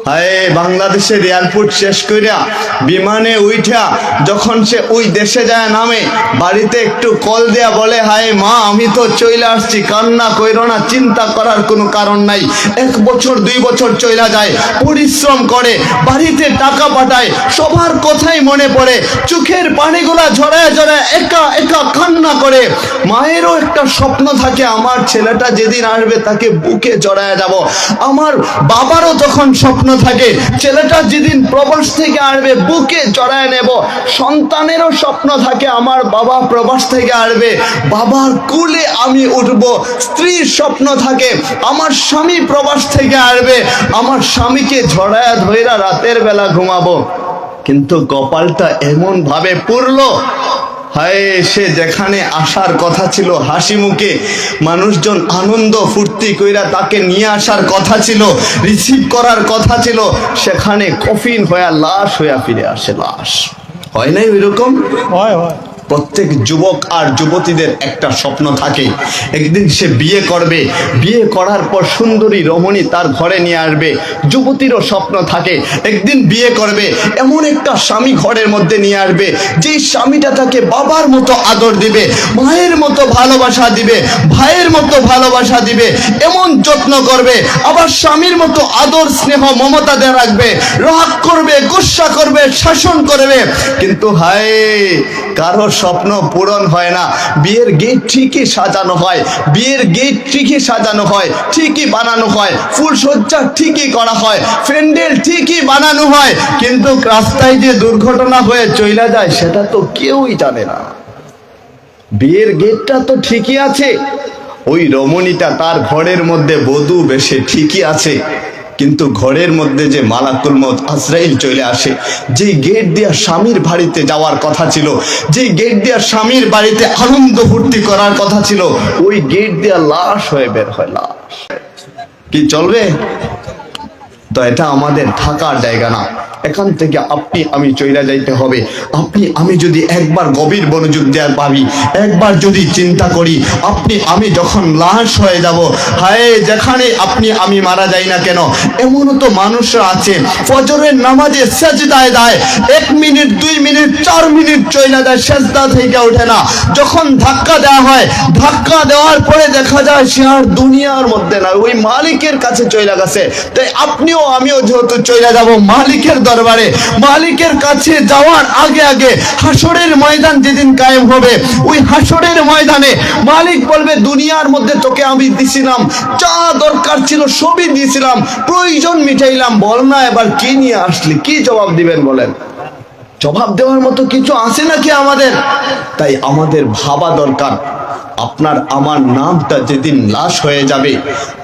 হায় বাংলাদেশের এয়ারপোর্ট শেষ কইরা বিমানে উঠা যখন সে ওই দেশে যায় নামে, বাড়িতে একটু কল দেয়া বলে, হায় মা আমি তো চলে আসছি, কান্না কইরো না, চিন্তা করার কোনো কারণ নাই। 1 বছর 2 বছর চলে যায়, পরিশ্রম করে, বাড়িতে টাকা পাঠায়, সবার কথাই মনে পড়ে, চোখের পানিগুলা ঝরায় ঝরায় একা একা কান্না করে। মায়েরও একটা স্বপ্ন থাকে, আমার ছেলেটা যেদিন আসবে তাকে বুকে জড়ায় যাব। আমার বাবারও তখন স্বপ্ন থাকে, ছেলেটা যেদিন প্রবাস থেকে আসবে বুকে জড়ায় নেব। সন্তানেরও স্বপ্ন থাকে, আমার বাবা প্রবাস থেকে আসবে, বাবার কুলে আমি উঠব। স্ত্রীর স্বপ্ন থাকে, আমার স্বামী প্রবাস থেকে আসবে, আমার স্বামীকে জড়ায় ধইরা রাতের বেলা ঘুমাবো। কিন্তু কপালটা এমন ভাবে পুরলো, হায় সে যেখানে আসার কথা ছিল হাসি মুখে, মানুষজন আনন্দ ফুর্তি কইরা তাকে নিয়ে আসার কথা ছিল, রিসিভ করার কথা ছিল, সেখানে কফিন হয়ে লাশ হইয়া ফিরে আসে। লাশ হয় নাই ওইরকম? হয় হয়। প্রত্যেক যুবক আর যুবতীদের একটা স্বপ্ন থাকে, একদিন সে বিয়ে করবে, বিয়ে করার পর সুন্দরী রমণী তার ঘরে নিয়ে আসবে। যুবতীরও স্বপ্ন থাকে, একদিন বিয়ে করবে, এমন একটা স্বামী ঘরের মধ্যে নিয়ে আসবে, যে স্বামীটা তাকে বাবার মতো আদর দিবে, মায়ের মতো ভালোবাসা দিবে, ভাইয়ের মতো ভালোবাসা দিবে, এমন যত্ন করবে, আবার স্বামীর মতো আদর স্নেহ মমতা দিয়ে রাখবে, রাগ করবে, গুসা করবে, শাসন করবে। কিন্তু হায় কারো স্বপ্ন পূরণ হয় না। বিয়ের গেট ঠিকই সাজানো হয়, বিয়ের গেট ঠিকই সাজানো হয়, ঠিকই বানানো হয়, ফুলসজ্জা ঠিকই করা হয়, প্যান্ডেল ঠিকই বানানো হয়, কিন্তু রাস্তায় যে দুর্ঘটনা হয়ে চলে যায় সেটা তো কেউই জানে না। বিয়ের গেটটা তো ঠিকই আছে, ওই রমণীটা তার ঘরের মধ্যে বধূ বেশে ঠিকই আছে, কিন্তু ঘরের মধ্যে যে মালাকুল মউত আজরাইল চলে আসে, যে গেট দিয়া স্বামীর বাড়িতে যাওয়ার কথা ছিল, যে গেট দিয়া স্বামীর বাড়িতে আনন্দ ফুর্তি করার কথা ছিল, ওই গেট দিয়া লাশ হয়ে বের হয়। লাশ কি চলবে? তো এটা আমাদের থাকার জায়গা না। এখান থেকে আপনি আমি চইলা যাইতে হবে। আপনি আমি যদি একবার গভীর মনোযোগ দেওয়ার ভাবি, একবার যদি চিন্তা করি, আপনি আমি যখন লাশ হয়ে যাব, হায় যেখানে আপনি আমি মারা যাই না কেন, এমনও তো মানুষরা আছে ফজরের নামাজে সেজদায় দেয়, 1 মিনিট 2 মিনিট 4 মিনিট চইলা যায়, সেজদা থেকে ওঠে না। যখন ধাক্কা দেওয়া হয়, ধাক্কা দেওয়ার পরে দেখা যায় সে আর দুনিয়ার মধ্যে না, ওই মালিকের কাছে চইলা গেছে। তাই আপনিও আমিও যেহেতু চইলা যাব মালিকের দরবারে, মালিকের কাছে যাওয়ার আগে আগে হাসরের ময়দান যেদিন কায়েম হবে, ওই হাসরের ময়দানে মালিক বলবে, দুনিয়ার মধ্যে তোকে আমি দিছিলাম, যা দরকার ছিল সবই দিয়েছিলাম, প্রয়োজন মিটাইলাম, বল না এবার কি নিয়ে আসলি? কি জবাব দিবেন বলেন? জবাব দেওয়ার মতো কিছু আছে নাকি আমাদের? তাই আমাদের ভাবা দরকার, আপনার আমার নামটা যেদিন লাশ হয়ে যাবে,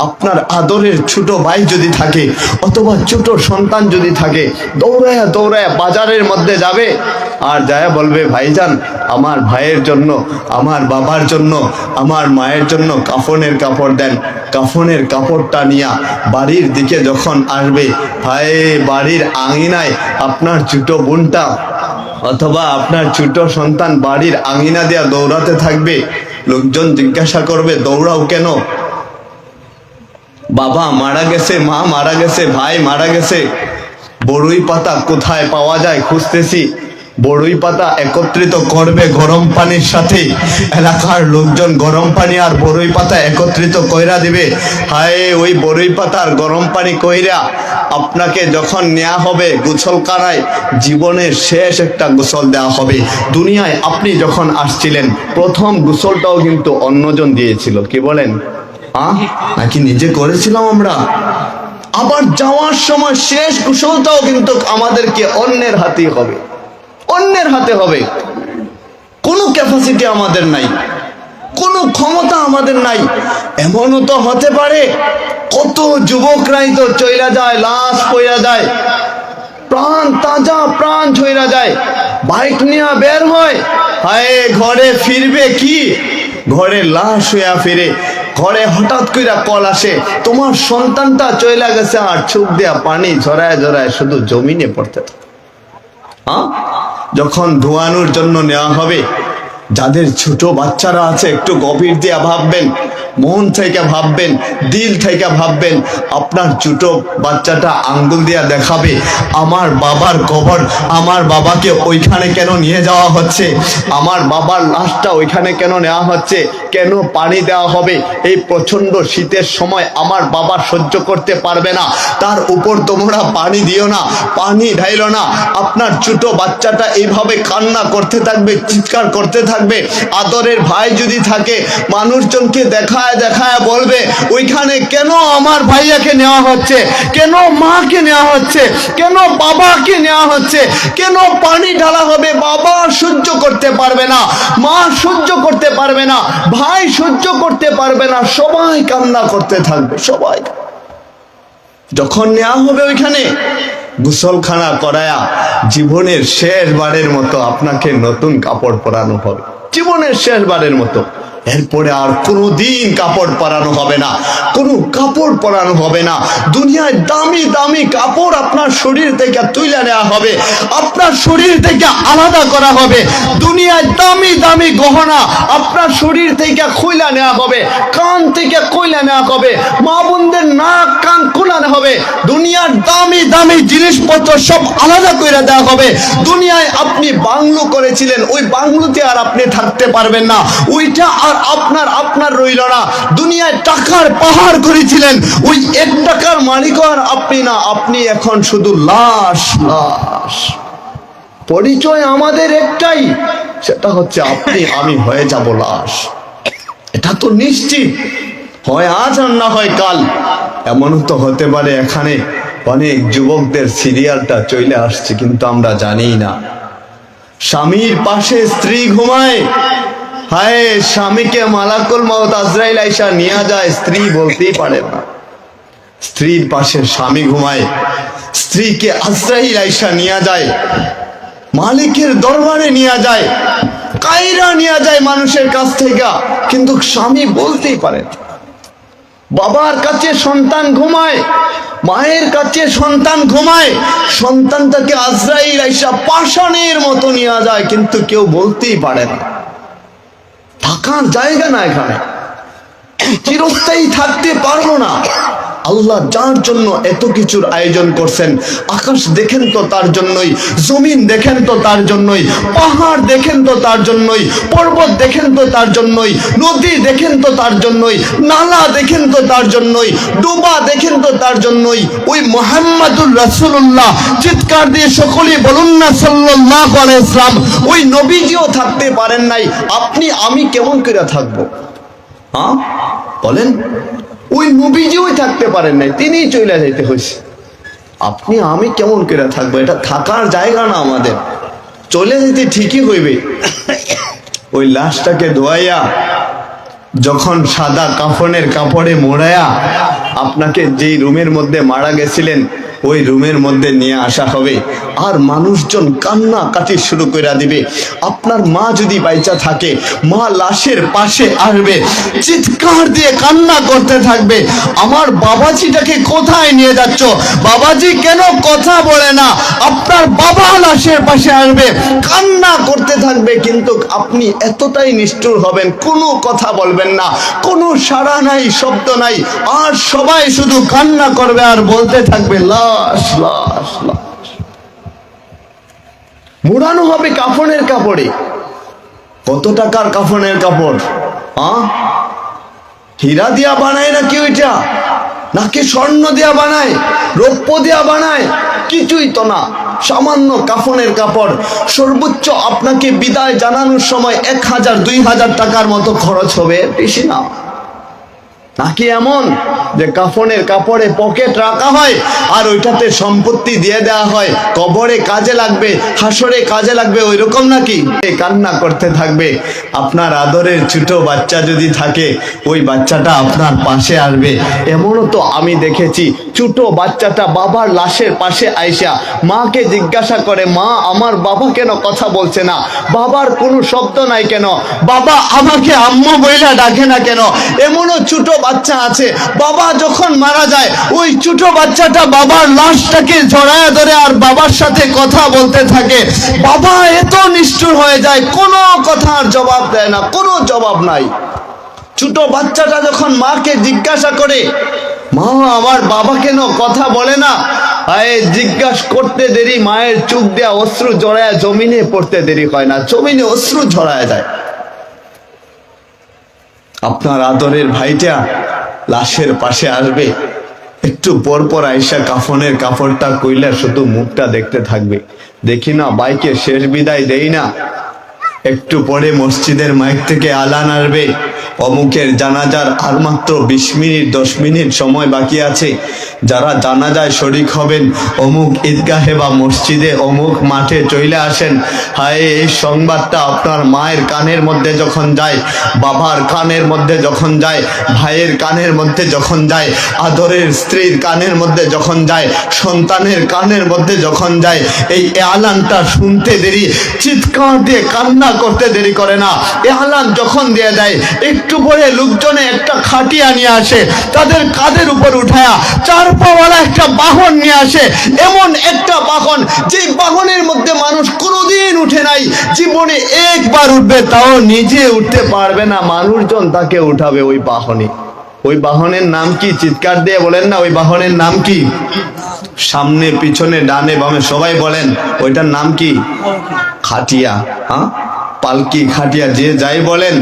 আপনার আদরের ছোট ভাই যদি থাকে অথবা ছোট সন্তান যদি থাকে, দৌড়ায়া দৌড়ায়া বাজারের মধ্যে যাবে আর যায় বলবে, ভাইজান আমার ভাইয়ের জন্য, আমার বাবার জন্য, আমার মায়ের জন্য কাফনের কাপড় দেন। কাফনের কাপড়টা নিয়ে বাড়ির দিকে যখন আসবে, হায় বাড়ির আঙিনায় আপনার ছোট বোনটা অথবা আপনার ছোট সন্তান বাড়ির আঙিনা দিয়া দৌড়াতে থাকবে। লোকজন জিজ্ঞাসা করবে, দৌড়াও কেন? বাবা মারা গেছে, মা মারা গেছে, ভাই মারা গেছে। বড়ই পাতা কোথায় পাওয়া যায় খুঁজতেছি। বড়ই পাতা একত্রিত করবে গরম পানির সাথে, এলাকার লোকজন গরম পানি আর বড়ই পাতা একত্রিত কইরা দিবে। হায় ওই বড়ই পাতার গরম পানি কইরা আপনাকে যখন নেওয়া হবে গোসলখানায়, জীবনের শেষ একটা গোসল দেওয়া হবে। দুনিয়ায় আপনি যখন আসছিলেন প্রথম গোসলটাও কিন্তু অন্যজন দিয়েছিল, কি বলেন? নাকি নিজে করেছিলাম আমরা? আবার যাওয়ার সময় শেষ গোসলটাও কিন্তু আমাদেরকে অন্যের হাতেই হবে, অন্যের হাতে হবে। কোনো ক্যাপাসিটি আমাদের নাই, কোনো ক্ষমতা আমাদের নাই। এমনও তো হতে পারে কত যুবকরাই তো চইলা যায়, লাশ পইরা যায়, প্রাণ তাজা প্রাণ ছইরা যায়, বাইক নিয়ে বের হয়, হায় ঘরে ফিরবে কি, ঘরে লাশ হইয়া ফিরে। ঘরে হঠাৎ কইরা কল আসে, তোমার সন্তানটা চইলা গেছে, আর চোখ দিয়া পানি ঝরায় ঝরায় শুধু জমিনে পড়তে থাকে। যখন ধোয়ানোর জন্য নেওয়া হবে, যাদের ছোট বাচ্চারা আছে একটু গভীর দিয়া ভাববেন, মন থেকে ভাববেন, দিল থেকে ভাববেন। আপনার ছোট বাচ্চাটা আঙ্গুল দিয়া দেখাবে, আমার বাবার কবর, আমার বাবাকে ওইখানে কেন নিয়ে যাওয়া হচ্ছে, আমার বাবার লাশটা ওইখানে কেন নেওয়া হচ্ছে, কেন পানি দেওয়া হবে? এই প্রচন্ড শীতের সময় আমার বাবা সহ্য করতে পারবে না, তার উপর তোমরা পানি দিও না, পানি ঢাইলো না। আপনার ছোট বাচ্চাটা এইভাবে কান্না করতে থাকবে, চিৎকার করতে থাকবে। আদরের ভাই যদি থাকে, মানুষজনকে দেখায় দেখায় বলবে, ওইখানে কেন আমার ভাইয়াকে নেওয়া হচ্ছে, কেন মাকে নেওয়া হচ্ছে, কেন বাবাকে নেওয়া হচ্ছে, কেন পানি ঢালা হবে? বাবা সহ্য করতে পারবে না, মা সহ্য করতে পারবে না, ভাই সহ্য করতে পারবে না, সবাই কান্না করতে থাকবে। সবাই যখন নেওয়া হবে ওইখানে, গোসলখানা করায়া জীবনের শেষবারের মতো আপনাকে নতুন কাপড় পরানো হবে, জীবনের শেষবারের মতো। এরপরে আর কোনোদিন কাপড় পরানো হবে না, কোনো কাপড় পরানো হবে না। দুনিয়ায় দামি দামি কাপড় আপনার শরীর থেকে তুলে নেওয়া হবে, আপনার শরীর থেকে আলাদা করা হবে। দুনিয়ায় দামি দামি গহনা আপনার শরীর থেকে খুলে নেওয়া হবে, কান থেকে খুলে নেওয়া হবে, মা বোনদের নাক কান খোলানো হবে। দুনিয়ার দামি দামি জিনিসপত্র সব আলাদা করে দেওয়া হবে। দুনিয়ায় আপনি বাংলো করেছিলেন, ওই বাংলোতে আর আপনি থাকতে পারবেন না, ওইটা আর আপনার রইল না। দুনিয়ায় টাকার পাহাড় করেছিলেন, ওই 1 টাকার মালিক আর আপনি না, আপনি এখন শুধু লাশ লাশ। পরিচয় আমাদের একটাই, সেটা হচ্ছে আপনি আমি হয়ে যাব লাশ। এটা তো নিশ্চিত, হয় আজ আর না হয় কাল। এমনও তো হতে পারে এখানে অনেক যুবকদের সিরিয়ালটা চলে আসছে, কিন্তু আমরা জানি না। স্বামীর পাশে স্ত্রী ঘুমায়, হায় স্বামীকে মালাকুল মউত আজরাইল আইসা নিয়ে যায়, স্ত্রী বলতেই পারে না। স্ত্রীর পাশে স্বামী ঘুমায়, স্ত্রীকে আজরাইল আইসা নিয়ে যায়, মালিকের দরবারে নিয়ে যায়, কায়রা নিয়ে যায় মানুষের কাছ থেকে, কিন্তু স্বামী বলতেই পারে না। বাবার কাছে সন্তান ঘুমায়, মায়ের কাছে সন্তান ঘুমায়, সন্তানটাকে আজরাইল আইসা পাষাণের মতো নিয়ে যায়, কিন্তু কেউ বলতেই পারে না। থাকার জায়গা না, এখানে চিরস্থায়ী থাকতে পারবো না। আল্লাহ যার জন্য এত কিছুর আয়োজন করছেন, আকাশ দেখেন তো তার জন্যই, জমিন দেখেন তো তার জন্যই, পাহাড় দেখেন তো তার জন্যই, পর্বত দেখেন তো তার জন্যই, নদী দেখেন তো তার জন্যই, নালা দেখেন তো তার জন্যই, ডোবা দেখেন তো তার জন্যই। ওই মুহাম্মাদুর রাসূলুল্লাহ, চিৎকার দিয়ে সকলেই বলুন না সাল্লাল্লাহু আলাইহি ওয়াসাল্লাম, ওই নবীজিও থাকতে পারেন নাই, আপনি আমি কেমন করে থাকবো? হ্যাঁ বলেন, ওই নবীজিও থাকতে পারেন নাই, তিনিই চলে যাইতে হয়েছে। আপনি আমি কেমন করে থাকবো? এটা থাকার জায়গা না আমাদের, চলে যেতে ঠিকই হইবে। ওই লাশটাকে ধোয়াইয়া যখন সাদা কাফনের কাপড়ে মোড়ায়া আপনাকে যেই রুমের মধ্যে মারা গেছিলেন ওই রুমের মধ্যে নিয়ে আসা হবে, আর মানুষজন কান্না কাটি শুরু করে দিবে। আপনার মা যদি বাইচা থাকে, মা লাশের পাশে আসবে, চিৎকার দিয়ে কান্না করতে থাকবে, আমার বাবাজিটাকে কোথায় নিয়ে যাচ্ছ? বাবাজি কেন কথা বলে না? আপনার বাবা লাশের পাশে আসবে, কান্না করতে থাকবে, কিন্তু আপনি এতটাই নিষ্ঠুর হবেন, কোনো কথা বলবেন না, কোনো সাড়া নাই, শব্দ নাই, আর সবাই শুধু কান্না করবে আর বলতে থাকবে লাশ লাশ লাশ। মোড়ানো হবে কাফনের কাপড়ে। কত টাকার কাফনের কাপড়? হীরা দিয়া বানায় নাকি ওইটা, নাকি স্বর্ণ দিয়া বানায়, রৌপ্য দিয়া বানায়? কিছুই তো না, সামান্য কাফনের কাপড়। সর্বোচ্চ আপনাকে বিদায় জানানোর সময় 1000-2000 টাকার মতো খরচ হবে, বেশি না। নাকি এমন যে কাফনের কাপড়ে পকেট রাখা হয় আর ওইটাতে সম্পত্তি দিয়ে দেওয়া হয়, কবরে কাজে লাগবে, হাসরে কাজে লাগবে, ওই রকম নাকি? কান্না করতে থাকবে। আপনার আদরের ছোট বাচ্চা যদি থাকে, ওই বাচ্চাটা আপনার পাশে আসবে। এমনও তো আমি দেখেছি, ছোট বাচ্চাটা বাবার লাশের পাশে আইসা মাকে জিজ্ঞাসা করে, মা আমার বাবা কেন কথা বলছে না, বাবার কোনো শব্দ নাই কেন, বাবা আমাকে আম্মু বইলা ডাকে না কেন? এমনও ছোট বাচ্চা আছে, বাবা যখন মারা যায় ওই ছোট বাচ্চাটা বাবার লাশটাকে জড়ায় ধরে আর বাবার সাথে কথা বলতে থাকে। বাবা এত নিষ্ঠুর হয়ে যায়, কোনো কথার জবাব দেয় না, কোনো জবাব নাই। ছোট বাচ্চাটা যখন মাকে জিজ্ঞাসা করে, মা আমার বাবা কেন কথা বলে না, জিজ্ঞাসা করতে দেরি মায়ের চোখ দেয়া অশ্রু জড়ায় জমিনে পড়তে দেরি হয় না, জমিনে অশ্রু ঝরায় যায়। আপনার আদরের ভাইটা লাশের পাশে আসবে, একটু পর পর আইসা কাফনের কাপড়টা কইলা শুধু মুখটা দেখতে থাকবে। দেখি না বাইকে শেষ বিদায় দেই না, একটু পরে মসজিদের মাইক থেকে আলান আসবে, অমুকের জানাজার আর মাত্র 20 মিনিট 10 মিনিট সময় বাকি আছে, যারা জানাজায় শরিক হবেন অমুক ঈদগাহে বা মসজিদে অমুক মাঠে চলে আসেন। হায়, এই সংবাদটা আপনার মায়ের কানের মধ্যে যখন যায়, বাবার কানের মধ্যে যখন যায়, ভাইয়ের কানের মধ্যে যখন যায়, আদরের স্ত্রীর কানের মধ্যে যখন যায়, সন্তানের কানের মধ্যে যখন যায়, এই আলানটা শুনতে দেরি, চিৎকার দিয়ে কান্না করতে দেরি করে না। এ আলান যখন দিয়ে দেয়, একটু পরে লোকজনে একটা খাটিয়া নিয়ে আসে, তাদের কাঁধের উপর উঠায়া 4 পাওয়ালা একটা বাহন নিয়ে আসে, এমন একটা বাহন যে বাহনের মধ্যে মানুষ কোনোদিন উঠে নাই, জীবনে একবার উঠবে তাও নিজে উঠতে পারবে না, মানুষজন তাকে উঠাবে ওই বাহনে। ওই বাহনের নাম কি? চিৎকার দিয়ে বলেন না, ওই বাহনের নাম কি? সামনে পিছনে ডানে বামে সবাই বলেন, ওইটার নাম কি? খাটিয়া। হ্যাঁ, পালকি, খাটিয়া, যে যাই বলেন,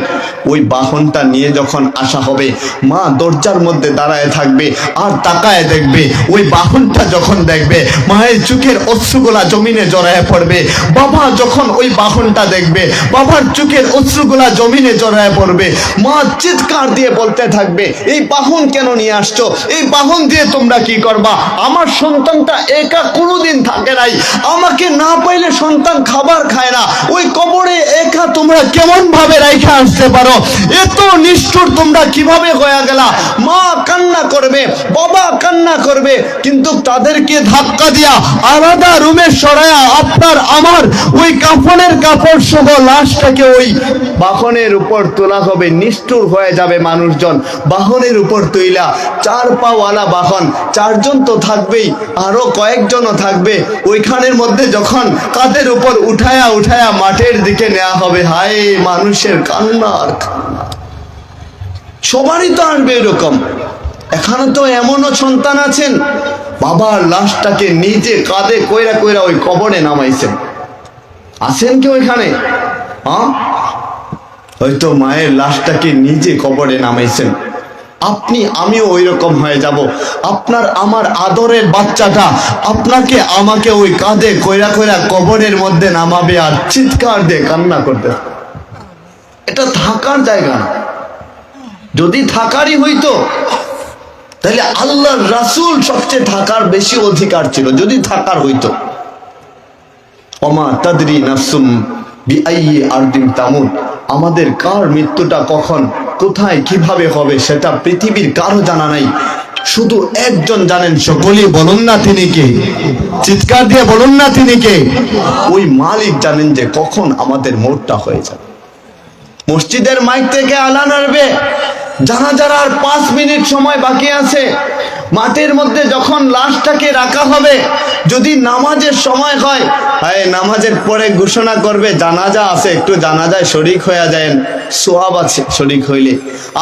ওই বাহনটা নিয়ে যখন আসা হবে, মা দরজার মধ্যে দাঁড়ায় থাকবে আর তাকায় দেখবে। ওই বাহনটা যখন দেখবে, মায়ের চোখের অশ্রুগুলা জমিনে জড়ায় পড়বে। বাবা যখন ওই বাহনটা দেখবে, বাবার চোখের অশ্রুগুলা জমিনে জড়ায় পড়বে। মা চিৎকার দিয়ে বলতে থাকবে, এই বাহন কেন নিয়ে আসছো? এই বাহন দিয়ে তোমরা কি করবা? আমার সন্তানটা একা কোনোদিন থাকে নাই, আমাকে না পাইলে সন্তান খাবার খায় না, ওই কবরে একা তোমরা কেমন ভাবে রাইখা আসতে পারো? এত নিষ্ঠুর তোমরা কিভাবে হয়ে গেলা? মা কান্না করবে, বাবা কান্না করবে, কিন্তু তাদেরকে ধাক্কা দিয়া আলাদা রুমে সরায়া আপনার আমার ওই কাফনের কাপড় সহ লাশটাকে ওই বাহনের উপর তোলা হবে। নিষ্ঠুর হয়ে যাবে মানুষজন। বাহনের উপর তুইলা 4 পাওয়ালা বাহন, 4 জন তো থাকবেই, আরো কয়েকজনও থাকবে। ওইখানের মধ্যে যখন কাঁধের উপর উঠায়া উঠায়া মাঠের দিকে নেওয়া হবে, হায় মানুষের কান্না আর কান্না। সবারই তো আসবে এরকম। এখানে তো এমনও সন্তান আছেন, বাবার লাশটাকে নিজে কাঁধে কইরা কইরা ওই কবরে নামাইছেন। আছেন কেউ এখানে? হ্যাঁ, হয়তো মায়ের লাশটাকে নিজে কবরে নামাইছেন। আপনি আমিও ওই রকম হয়ে যাব। আপনার আমার আদরের বাচ্চাটা আপনাকে আমাকে ওই কাঁধে কইরা কইরা কবরের মধ্যে নামাবে আর চিৎকার দিয়ে কান্না করতে। এটা থাকার জায়গা না। যদি থাকারই হইতো তাহলে আল্লাহর রাসূল সবচেয়ে থাকার বেশি অধিকার ছিল, যদি থাকার হইতো। ওমা তাদরি নাফসুম বিআইয়ি আরদিন তামুত, আমাদের কার মৃত্যুটা কখন কোথায় কিভাবে হবে সেটা পৃথিবীর কারো জানা নাই, শুধু একজন জানেন। সকলেই বলুন না তিনি কে? চিৎকার দিয়ে বলুন না তিনি কে? ওই মালিক জানেন যে কখন আমাদের মরটা হয়ে যাবে। মসজিদের মাইক থেকে আলান আসবে, জানাজার আর 5 মিনিট সময় বাকি আছে। মাঠের মধ্যে যখন লাশটাকে রাখা হবে, যদি নামাজের সময় হয়, নামাজের পরে ঘোষণা করবে জানাজা আছে, একটু জানাজায় শরিক হয়ে যায়, সোয়াব আছে শরিক হইলে।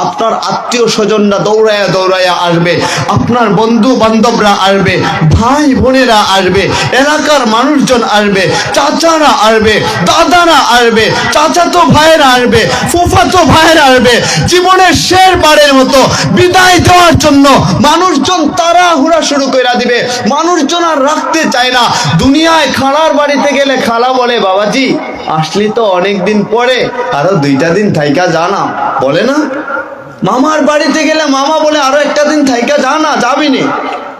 আপনার আত্মীয় স্বজনরা দৌড়াইয়া দৌড়াইয়া আসবে, আপনার বন্ধু বান্ধবরা আসবে, ভাই বোনেরা আসবে, এলাকার মানুষজন আসবে, চাচারা আসবে, দাদারা আসবে, চাচাতো ভাইয়েরা আসবে, ফুফাতো ভাইয়েরা আসবে। জীবনের শেষবারের মতো বিদায় দেওয়ার জন্য মানুষজন তাড়াহুড়া শুরু করে দিবে। মানুষজন আর রাখতে চায় না। দুনিয়ায় খালার বাড়িতে গেলে খালা বলে, বাবাজি আসলি তো অনেক দিন পরে, আরো 2টা দিন থাইকা যা না, বলে না? মামার বাড়িতে গেলে মামা বলে, আরো 1টা দিন থাইকা যা না, যাবি নে?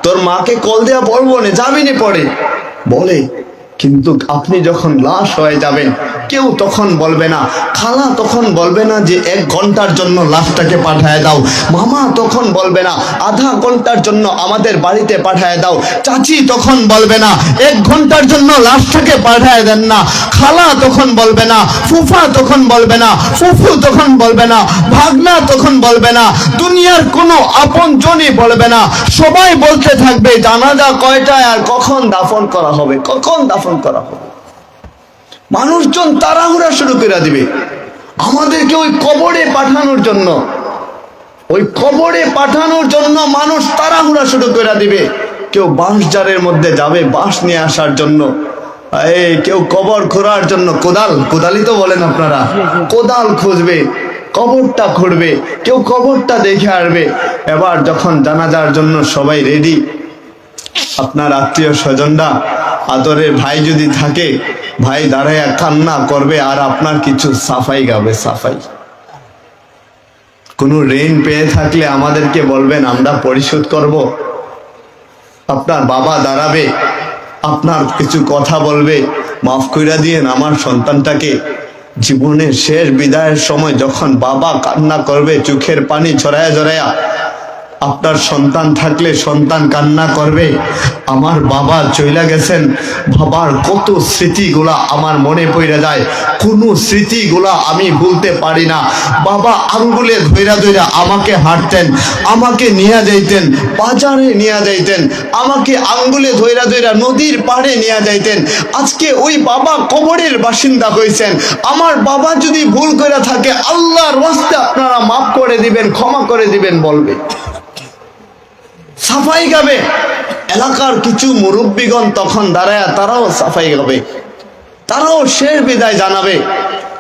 তোর মাকে কল দেয়া বলবো না, যাবি নে পরে, বলে। কিন্তু আপনি যখন লাশ হয়ে যাবেন, কেউ তখন বলবে না, খালা তখন বলবে না যে 1 ঘন্টার জন্য লাশটাকে পাঠায় দাও, মামা তখন বলবে না আধা ঘন্টার জন্য আমাদের বাড়িতে পাঠায় দাও, চাচি তখন বলবে না 1 ঘন্টার জন্য লাশটাকে পাঠায় দেন না, খালা তখন বলবে না, ফুফা তখন বলবে না, ফুফু তখন বলবে না, ভাগনা তখন বলবে না, দুনিয়ার কোনো আপনজনই বলবে না। সবাই বলতে থাকবে জানাজা কয়টায় আর কখন দাফন করা হবে, কখন দাফন করা হবে। মানুষজন তাড়াহুড়া শুরু করে দিবে আমাদেরকে ওই কবরে পাঠানোর জন্য। ওই কবরে পাঠানোর জন্য মানুষ তাড়াহুড়া শুরু করে দিবে। কেউ বাঁশঝাড়ের মধ্যে যাবে বাঁশ নিয়ে আসার জন্য, কেউ কবর খোঁড়ার জন্য কোদালই তো বলেন আপনারা, কোদাল খুঁজবে, কবরটা খুঁড়বে, কেউ কবরটা দেখে আসবে। এবার যখন জানাজার জন্য সবাই রেডি, আপনার আত্মীয় স্বজনরা, আদরের ভাই যদি থাকে, ভাই দাঁড়াইয়া কান্না করবে আর আপনার কিছু সাফাই গাবে। সাফাই কোনো ঋণ পেয়ে থাকলে আমাদেরকে বলবেন, আমরা পরিশোধ করব। আপনার বাবা দাঁড়াবে, আপনার কিছু কথা বলবে, মাফ কইরা দিয়েন আমার সন্তানটাকে। জীবনের শেষ বিদায়ের সময় যখন বাবা কান্না করবে চোখের পানি ঝরায়া ঝরায়া, আপনার সন্তান থাকলে সন্তান কান্না করবে, আমার বাবা চইলা গেছেন, বাবার কত স্মৃতিগুলা আমার মনে পড়ে যায়, কোনো স্মৃতিগুলা আমি ভুলতে পারি না। বাবা আঙ্গুলে ধইরা ধইরা আমাকে হাঁটতেন, আমাকে নিয়ে যাইতেন, বাজারে নিয়ে যাইতেন, আমাকে আঙ্গুলে ধইরা ধইরা নদীর পাড়ে নিয়ে যাইতেন। আজকে ওই বাবা কবরের বাসিন্দা হয়েছেন। আমার বাবা যদি ভুল করে থাকে, আল্লাহর ওয়াস্তে আপনারা মাফ করে দিবেন, ক্ষমা করে দিবেন বলবে। সাফাই গাবে। এলাকার কিছু মুরব্বীগণ তখন দাঁড়ায়, তারাও সাফাই গাবে, তারাও শেষ বিদায় জানাবে।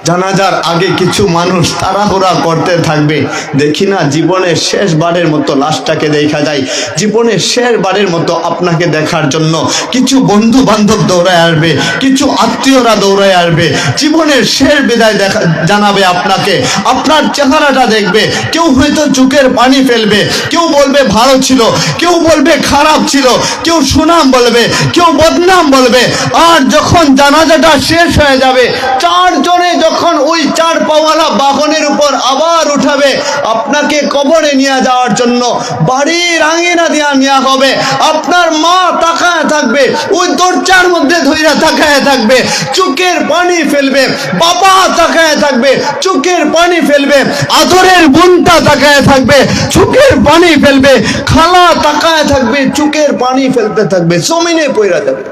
জানাজার আগে কিছু মানুষ তাড়াহুড়া করতে থাকবে। দেখি না জীবনের শেষবারের মতো লাশটাকে দেখা যায়, জীবনের শেষবারের মতো আপনাকে দেখার জন্য কিছু বন্ধু বান্ধব দৌড়ায় আসবে, কিছু আত্মীয়রা দৌড়ায় আসবে, জীবনের শেষ বিদায় দেখা জানাবে আপনাকে, আপনার চেহারাটা দেখবে। কেউ হয়তো চোখের পানি ফেলবে, কেউ বলবে ভালো ছিল, কেউ বলবে খারাপ ছিল, কেউ সুনাম বলবে, কেউ বদনাম বলবে। আর যখন জানাজাটা শেষ হয়ে যাবে, চারজনে যখন ওই চার পাওয়ালা বাহনের উপর আবার উঠাবে আপনাকে কবরে নিয়ে যাওয়ার জন্য, বাড়ির আঙিনা দিয়া নেওয়া হবে। আপনার মা তাকায় থাকবে, ওই দরজার মধ্যে ধইরা তাকায় থাকবে, চোখের পানি ফেলবে। বাবা তাকায় থাকবে, চোখের পানি ফেলবে। আদরের বোনটা তাকায় থাকবে, চোখের পানি ফেলবে। খালা তাকায় থাকবে, চোখের পানি ফেলতে থাকবে, জমিনে পড়ে যাবে।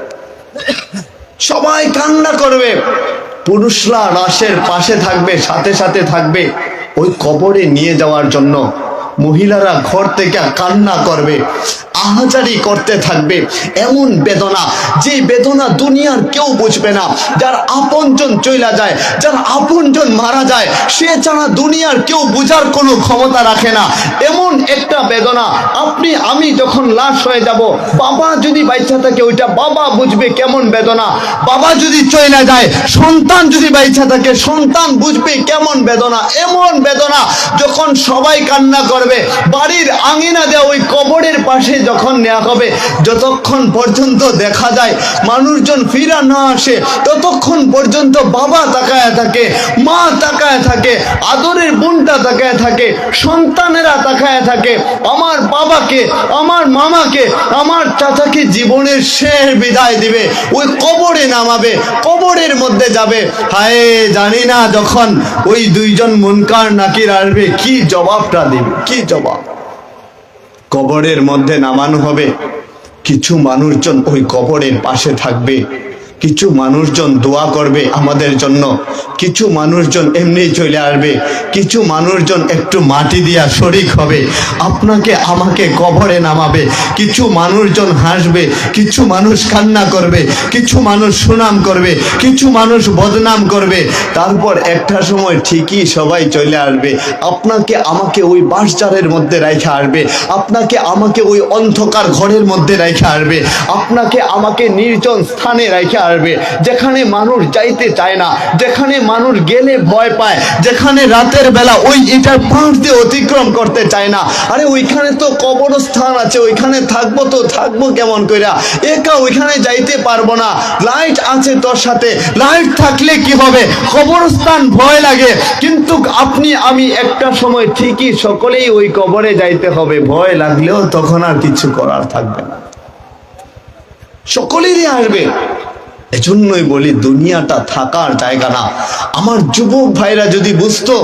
সবাই কান্না করবে। পুরুষরা লাশের পাশে থাকবে, সাথে সাথে থাকবে ওই কবরে নিয়ে যাওয়ার জন্য। মহিলারা ঘর থেকে কান্না করবে, আহাজারি করতে থাকবে। এমন বেদনা, যে বেদনা দুনিয়ার কেউ বুঝবে না। যার আপনজন চইলা যায়, যার আপনজন মারা যায়, সে ছাড়া দুনিয়ার কেউ বুঝার কোনো ক্ষমতা রাখে না। এমন একটা বেদনা, আপনি আমি যখন লাশ হয়ে যাব, বাবা যদি বাইচা থাকে ওইটা বাবা বুঝবে কেমন বেদনা। বাবা যদি চইলা যায়, সন্তান যদি বাইচা থাকে, সন্তান বুঝবে কেমন বেদনা। এমন বেদনা যখন সবাই কান্না করবে, বাড়ির আঙিনা দেওয়া ওই কবরের পাশে যখন নেওয়া হবে, যতক্ষণ পর্যন্ত দেখা যায় মানুষজন ফিরা না আসে, ততক্ষণ পর্যন্ত বাবা তাকায় থাকে, মা তাকায় থাকে, আদরের বোনটা তাকায় থাকে, সন্তানেরা তাকায় থাকে। আমার বাবাকে, আমার মামাকে, আমার চাচাকে জীবনের শেষ বিদায় দিবে, ওই কবরে নামাবে, কবরের মধ্যে যাবে। হায় জানি না যখন ওই দুইজন মুনকার নাকির আসবে কি জবাবটা দিবে, কি জবাব। কবরের মধ্যে নামানো হবে, কিছু মানুষজন ওই কবরের পাশে থাকবে, কিছু মানুষজন দোয়া করবে আমাদের জন্য, কিছু মানুষজন এমনি চলে আসবে, কিছু মানুষজন একটু মাটি দিয়া শরিক হবে, আপনাকে আমাকে কবরে নামাবে। কিছু মানুষজন হাসবে, কিছু মানুষ কান্না করবে, কিছু মানুষ সুনাম করবে, কিছু মানুষ বদনাম করবে। তারপর একটা সময় ঠিকই সবাই চলে আসবে, আপনাকে আমাকে ওই বাঁশঝাড়ের মধ্যে রেখে আসবে, আপনাকে আমাকে ওই অন্ধকার ঘরের মধ্যে রেখে আসবে, আপনাকে আমাকে নির্জন স্থানে রেখে আসবে, যেখানে মানুষ যাইতে চায় না, যেখানে মানুষ গেলে ভয় পায়, যেখানে রাতের বেলা ওই এটার পাশ দিয়ে অতিক্রম করতে চায় না। আরে ওইখানে তো কবরস্থান আছে, ওইখানে থাকবো তো থাকবো কেমন কইরা, একা ওইখানে যাইতে পারবো না। লাইট আছে তোর সাথে, লাইট থাকলে কি হবে, কবরস্থান ভয় লাগে। কিন্তু আপনি আমি একটা সময় ঠিকই সকলেই ওই কবরে যাইতে হবে, ভয় লাগলেও তখন আর কিছু করার থাকবে না, সকলেরই আসবে। এজন্যই বলি দুনিয়াটা থাকার জায়গা না। আমার যুবক ভাইরা যদি বুঝতো